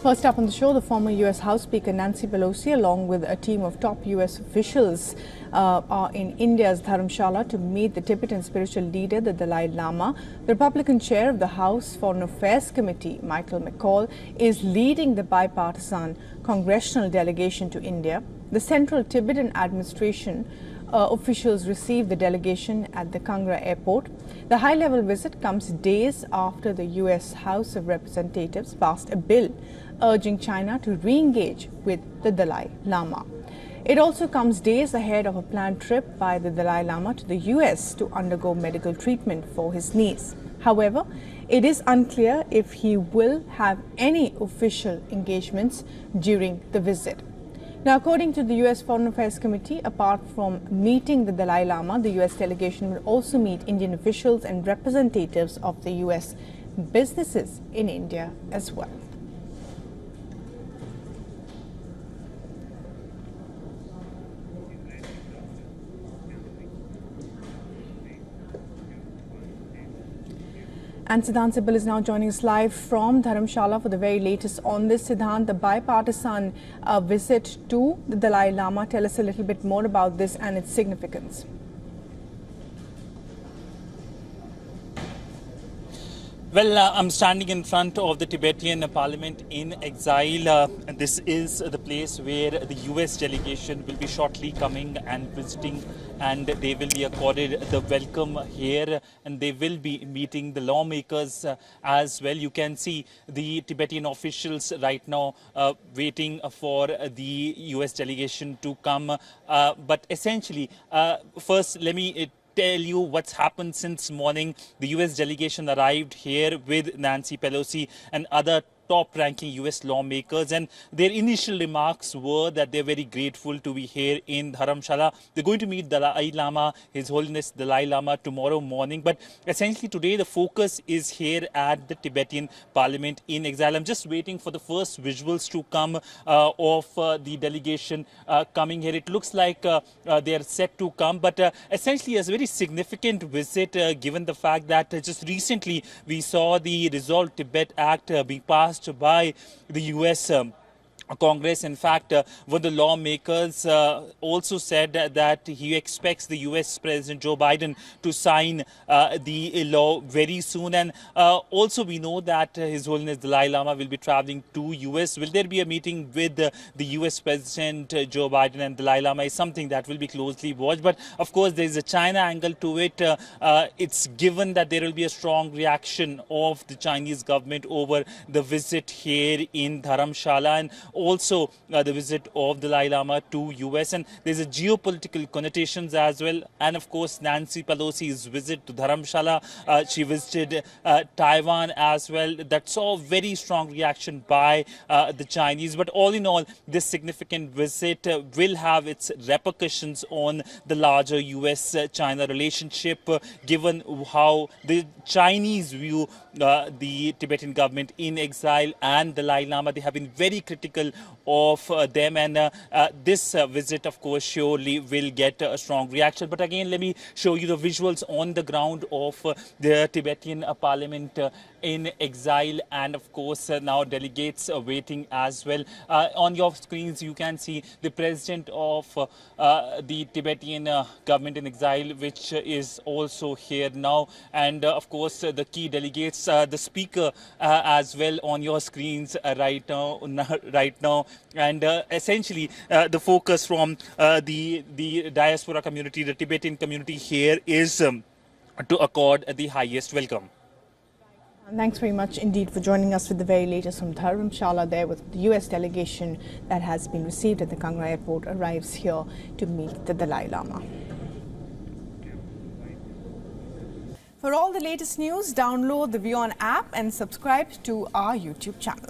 First up on the show, the former U.S. House Speaker Nancy Pelosi, along with a team of top U.S. officials, are in India's Dharamshala to meet the Tibetan spiritual leader, the Dalai Lama. The Republican chair of the House Foreign Affairs Committee, Michael McCaul, is leading the bipartisan congressional delegation to India. The Central Tibetan Administration officials received the delegation at the Kangra airport. The high-level visit comes days after the U.S. House of Representatives passed a bill urging China to re-engage with the Dalai Lama. It also comes days ahead of a planned trip by the Dalai Lama to the U.S. to undergo medical treatment for his knees. However, it is unclear if he will have any official engagements during the visit. Now, according to the U.S. Foreign Affairs Committee, apart from meeting the Dalai Lama, the U.S. delegation will also meet Indian officials and representatives of the U.S. businesses in India as well. And Siddhant Sibal is now joining us live from Dharamshala for the very latest on this. Siddhant, the bipartisan visit to the Dalai Lama. Tell us a little bit more about this and its significance. Well, I'm standing in front of the Tibetan Parliament in exile. And this is the place where the US delegation will be shortly coming and visiting, and they will be accorded the welcome here, and they will be meeting the lawmakers as well. You can see the Tibetan officials right now waiting for the US delegation to come. But essentially, first let me tell you what's happened since morning. The US delegation arrived here with Nancy Pelosi and other top-ranking US lawmakers, and their initial remarks were that they're very grateful to be here in Dharamshala. They're going to meet Dalai Lama, His Holiness Dalai Lama, tomorrow morning. But essentially today the focus is here at the Tibetan Parliament in exile. I'm just waiting for the first visuals to come of the delegation coming here. It looks like they are set to come, but essentially it's a very significant visit given the fact that just recently we saw the Resolve Tibet Act being passed by the US Congress. In fact, one of the lawmakers also said that he expects the US President Joe Biden to sign the law very soon. And also we know that His Holiness Dalai Lama will be traveling to US. Will there be a meeting with the US President Joe Biden and Dalai Lama is something that will be closely watched. But of course there is a China angle to it. It's given that there will be a strong reaction of the Chinese government over the visit here in Dharamshala, and also the visit of the Dalai Lama to US, and there's a geopolitical connotations as well. And of course Nancy Pelosi's visit to Dharamshala, she visited Taiwan as well. That saw very strong reaction by the Chinese. But all in all, this significant visit will have its repercussions on the larger US-China relationship, given how the Chinese view the Tibetan government in exile and Dalai Lama. They have been very critical of them, and this visit of course surely will get a strong reaction. But again, let me show you the visuals on the ground of the Tibetan Parliament in exile, and of course now delegates waiting as well. On your screens you can see the president of the Tibetan government in exile, which is also here now, and of course the key delegates, the speaker as well on your screens right now. And essentially the focus from the diaspora community, the Tibetan community here is to accord the highest welcome. Thanks very much indeed for joining us with the very latest from Dharamshala there, with the US delegation that has been received at the Kangra airport arrives here to meet the Dalai Lama. For all the latest news, download the WION app and subscribe to our YouTube channel.